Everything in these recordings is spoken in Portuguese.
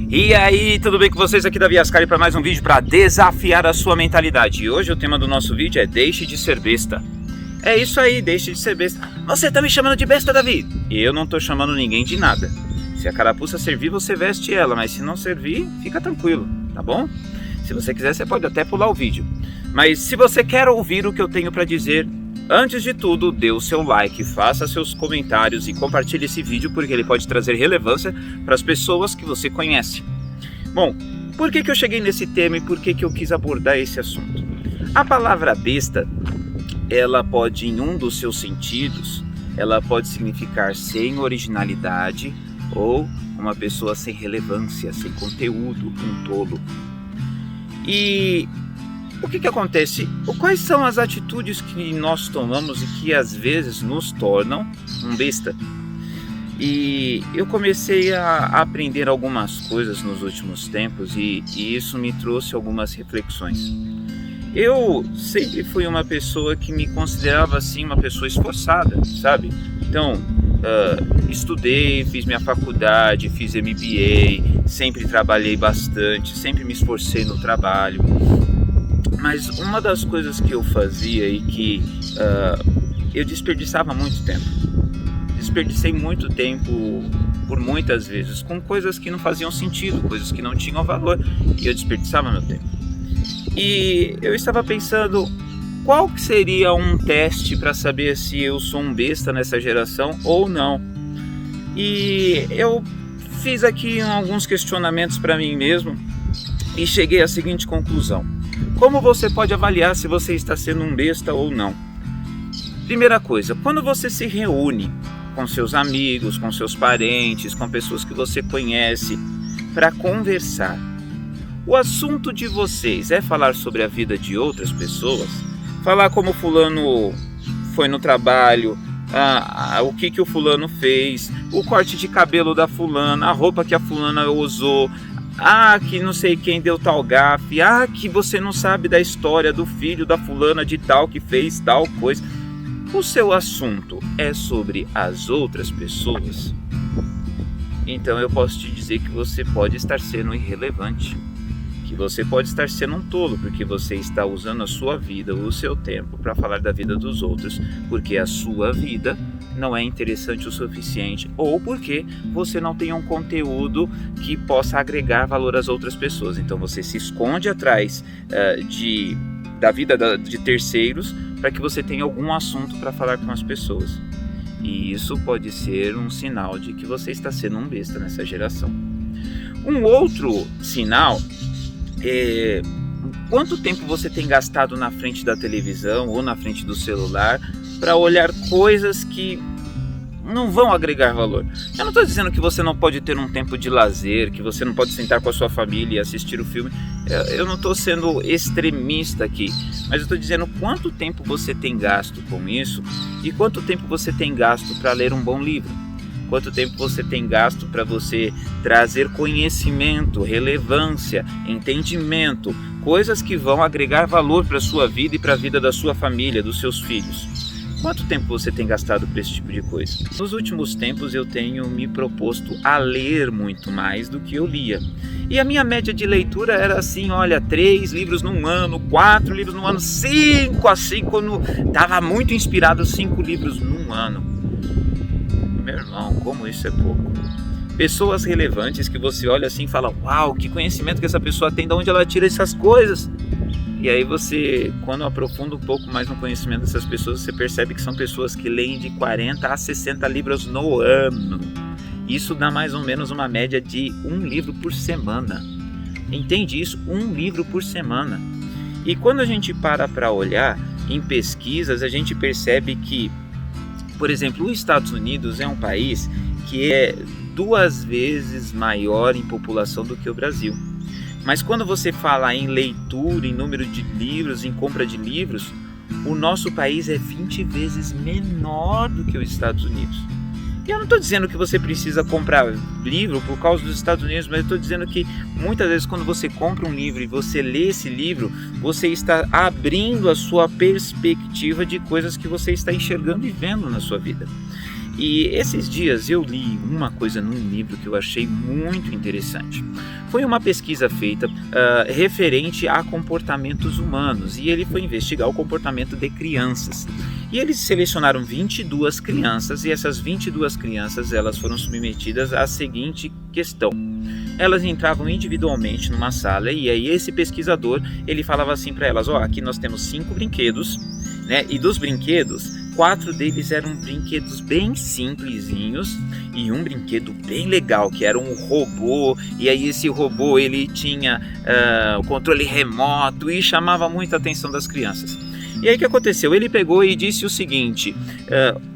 E aí, tudo bem com vocês? Aqui Davi Ascari para mais um vídeo para desafiar a sua mentalidade. E hoje o tema do nosso vídeo é deixe de ser besta. É isso aí, deixe de ser besta. Você tá me chamando de besta, Davi? Eu não tô chamando ninguém de nada. Se a carapuça servir, você veste ela, mas se não servir, fica tranquilo, tá bom? Se você quiser, você pode até pular o vídeo. Mas se você quer ouvir o que eu tenho para dizer, antes de tudo, dê o seu like, faça seus comentários e compartilhe esse vídeo porque ele pode trazer relevância para as pessoas que você conhece. Bom, por que eu cheguei nesse tema e por que eu quis abordar esse assunto? A palavra besta, ela pode, em um dos seus sentidos, ela pode significar sem originalidade ou uma pessoa sem relevância, sem conteúdo, um tolo. E o que acontece? Quais são as atitudes que nós tomamos e que às vezes nos tornam um besta? E eu comecei a aprender algumas coisas nos últimos tempos e isso me trouxe algumas reflexões. Eu sempre fui uma pessoa que me considerava assim uma pessoa esforçada, sabe? Então, estudei, fiz minha faculdade, fiz MBA, sempre trabalhei bastante, sempre me esforcei no trabalho. Mas uma das coisas que eu fazia e que eu desperdiçava muito tempo. Desperdicei muito tempo por muitas vezes com coisas que não faziam sentido, coisas que não tinham valor, e eu desperdiçava meu tempo. E eu estava pensando, qual que seria um teste para saber se eu sou um besta nessa geração ou não? E eu fiz aqui alguns questionamentos para mim mesmo e cheguei à seguinte conclusão. Como você pode avaliar se você está sendo um besta ou não? Primeira coisa, quando você se reúne com seus amigos, com seus parentes, com pessoas que você conhece para conversar, o assunto de vocês é falar sobre a vida de outras pessoas? Falar como fulano foi no trabalho, o que o fulano fez, o corte de cabelo da fulana, a roupa que a fulana usou, que não sei quem deu tal gafe, que você não sabe da história do filho da fulana de tal que fez tal coisa. O seu assunto é sobre as outras pessoas? Então eu posso te dizer que você pode estar sendo irrelevante, que você pode estar sendo um tolo, porque você está usando a sua vida, o seu tempo para falar da vida dos outros, porque a sua vida não é interessante o suficiente, ou porque você não tem um conteúdo que possa agregar valor às outras pessoas. Então você se esconde atrás da vida de terceiros para que você tenha algum assunto para falar com as pessoas. E isso pode ser um sinal de que você está sendo um besta nessa geração. Um outro sinal é quanto tempo você tem gastado na frente da televisão ou na frente do celular para olhar coisas que não vão agregar valor. Eu não estou dizendo que você não pode ter um tempo de lazer, que você não pode sentar com a sua família e assistir o filme. Eu não estou sendo extremista aqui, mas eu estou dizendo quanto tempo você tem gasto com isso e quanto tempo você tem gasto para ler um bom livro. Quanto tempo você tem gasto para você trazer conhecimento, relevância, entendimento, coisas que vão agregar valor para a sua vida e para a vida da sua família, dos seus filhos. Quanto tempo você tem gastado para esse tipo de coisa? Nos últimos tempos eu tenho me proposto a ler muito mais do que eu lia. E a minha média de leitura era assim, 3 livros num ano, 4 livros num ano, 5 assim, quando estava muito inspirado, 5 livros num ano. Meu irmão, como isso é pouco. Pessoas relevantes que você olha assim e fala, uau, que conhecimento que essa pessoa tem, de onde ela tira essas coisas? E aí você, quando aprofunda um pouco mais no conhecimento dessas pessoas, você percebe que são pessoas que leem de 40 a 60 livros no ano. Isso dá mais ou menos uma média de 1 livro por semana. Entende isso? 1 livro por semana. E quando a gente para olhar em pesquisas, a gente percebe que, por exemplo, os Estados Unidos é um país que é 2 vezes maior em população do que o Brasil. Mas quando você fala em leitura, em número de livros, em compra de livros, o nosso país é 20 vezes menor do que os Estados Unidos. E eu não estou dizendo que você precisa comprar livro por causa dos Estados Unidos, mas eu estou dizendo que muitas vezes quando você compra um livro e você lê esse livro, você está abrindo a sua perspectiva de coisas que você está enxergando e vendo na sua vida. E esses dias eu li uma coisa num livro que eu achei muito interessante. Foi uma pesquisa feita referente a comportamentos humanos, e ele foi investigar o comportamento de crianças. E eles selecionaram 22 crianças, e essas 22 crianças elas foram submetidas à seguinte questão. Elas entravam individualmente numa sala, e aí esse pesquisador ele falava assim para elas: aqui nós temos 5 brinquedos, né? E dos brinquedos, 4 deles eram brinquedos bem simplesinhos e um brinquedo bem legal, que era um robô. E aí esse robô ele tinha o controle remoto e chamava muita atenção das crianças. E aí o que aconteceu? Ele pegou e disse o seguinte: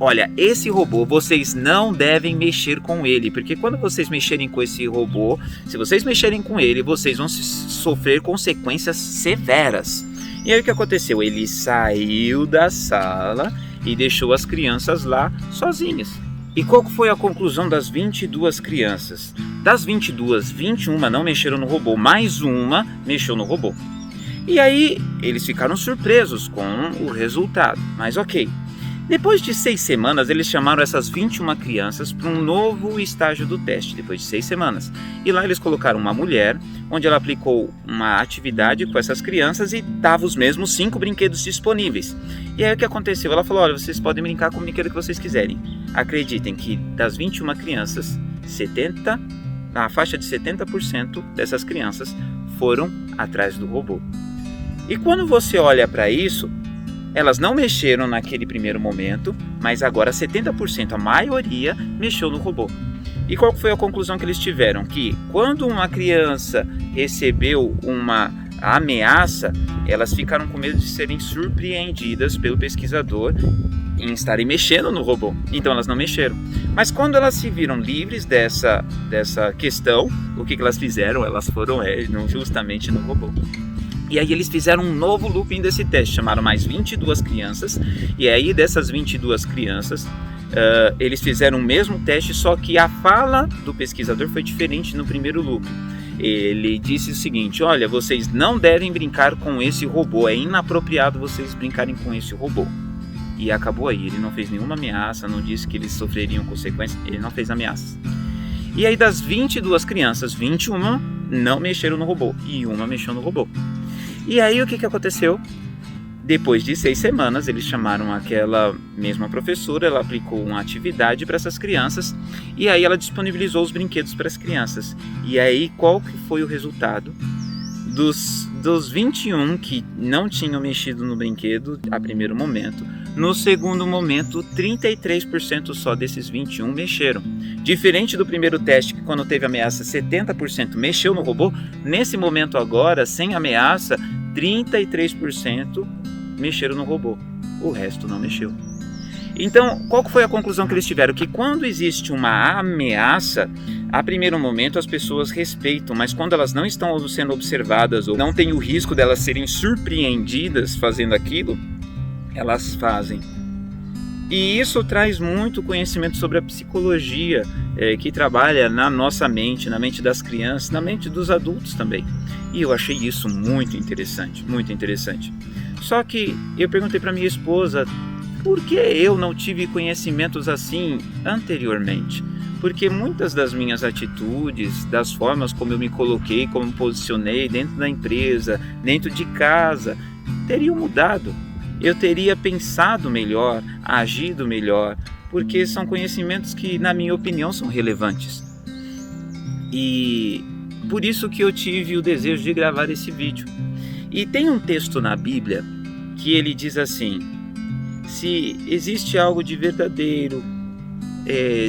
olha, esse robô vocês não devem mexer com ele, porque quando vocês mexerem com esse robô, se vocês mexerem com ele, vocês vão sofrer consequências severas. E aí o que aconteceu? Ele saiu da sala e deixou as crianças lá sozinhas. E qual foi a conclusão das 22 crianças? Das 22, 21 não mexeram no robô, mais uma mexeu no robô. E aí eles ficaram surpresos com o resultado, mas ok. Depois de 6 semanas, eles chamaram essas 21 crianças para um novo estágio do teste, depois de 6 semanas. E lá eles colocaram uma mulher, onde ela aplicou uma atividade com essas crianças e dava os mesmos 5 brinquedos disponíveis. E aí o que aconteceu? Ela falou: olha, vocês podem brincar com o brinquedo que vocês quiserem. Acreditem que das 21 crianças, na faixa de 70% dessas crianças foram atrás do robô. E quando você olha para isso, elas não mexeram naquele primeiro momento, mas agora 70%, a maioria, mexeu no robô. E qual foi a conclusão que eles tiveram? Que quando uma criança recebeu uma ameaça, elas ficaram com medo de serem surpreendidas pelo pesquisador em estarem mexendo no robô. Então elas não mexeram. Mas quando elas se viram livres dessa questão, o que elas fizeram? Elas foram justamente no robô. E aí eles fizeram um novo looping desse teste, chamaram mais 22 crianças, e aí dessas 22 crianças, eles fizeram o mesmo teste, só que a fala do pesquisador foi diferente no primeiro looping. Ele disse o seguinte: olha, vocês não devem brincar com esse robô, é inapropriado vocês brincarem com esse robô. E acabou aí, ele não fez nenhuma ameaça, não disse que eles sofreriam consequências, ele não fez ameaças. E aí das 22 crianças, 21 não mexeram no robô, e uma mexeu no robô. E aí o que aconteceu? Depois de 6 semanas, eles chamaram aquela mesma professora, ela aplicou uma atividade para essas crianças, e aí ela disponibilizou os brinquedos para as crianças. E aí qual que foi o resultado? Dos 21 que não tinham mexido no brinquedo a primeiro momento, no segundo momento 33% só desses 21 mexeram. Diferente do primeiro teste, que quando teve ameaça 70% mexeu no robô, nesse momento agora, sem ameaça, 33% mexeram no robô, o resto não mexeu. Então, qual foi a conclusão que eles tiveram? Que quando existe uma ameaça, a primeiro momento as pessoas respeitam, mas quando elas não estão sendo observadas ou não tem o risco delas serem surpreendidas fazendo aquilo, elas fazem. E isso traz muito conhecimento sobre a psicologia que trabalha na nossa mente, na mente das crianças, na mente dos adultos também. E eu achei isso muito interessante, muito interessante. Só que eu perguntei para minha esposa, por que eu não tive conhecimentos assim anteriormente? Porque muitas das minhas atitudes, das formas como eu me coloquei, como me posicionei dentro da empresa, dentro de casa, teriam mudado. Eu teria pensado melhor, agido melhor, porque são conhecimentos que, na minha opinião, são relevantes. E por isso que eu tive o desejo de gravar esse vídeo. E tem um texto na Bíblia que ele diz assim: se existe algo de verdadeiro,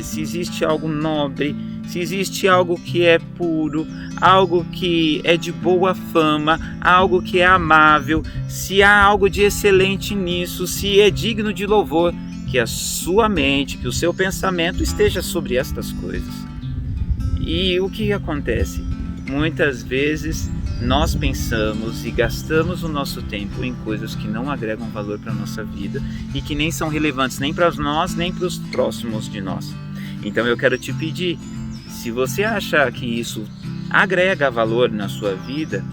se existe algo nobre, se existe algo que é puro, algo que é de boa fama, algo que é amável, se há algo de excelente nisso, se é digno de louvor, que a sua mente, que o seu pensamento esteja sobre estas coisas. E o que acontece? Muitas vezes nós pensamos e gastamos o nosso tempo em coisas que não agregam valor para a nossa vida e que nem são relevantes nem para nós, nem para os próximos de nós. Então eu quero te pedir, se você achar que isso agrega valor na sua vida,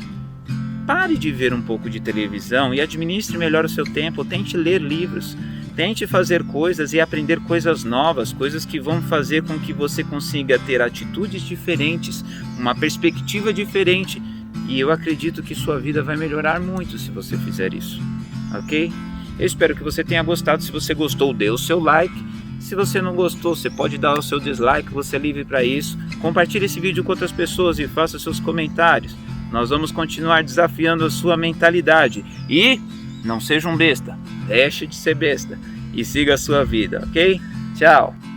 pare de ver um pouco de televisão e administre melhor o seu tempo, tente ler livros, Tente fazer coisas e aprender coisas novas, coisas que vão fazer com que você consiga ter atitudes diferentes, uma perspectiva diferente, e eu acredito que sua vida vai melhorar muito se você fizer isso, ok? Eu espero que você tenha gostado. Se você gostou, dê o seu like. Se você não gostou, você pode dar o seu dislike, você é livre para isso. Compartilhe esse vídeo com outras pessoas e faça seus comentários. Nós vamos continuar desafiando a sua mentalidade. E não seja um besta, deixe de ser besta e siga a sua vida, ok? Tchau!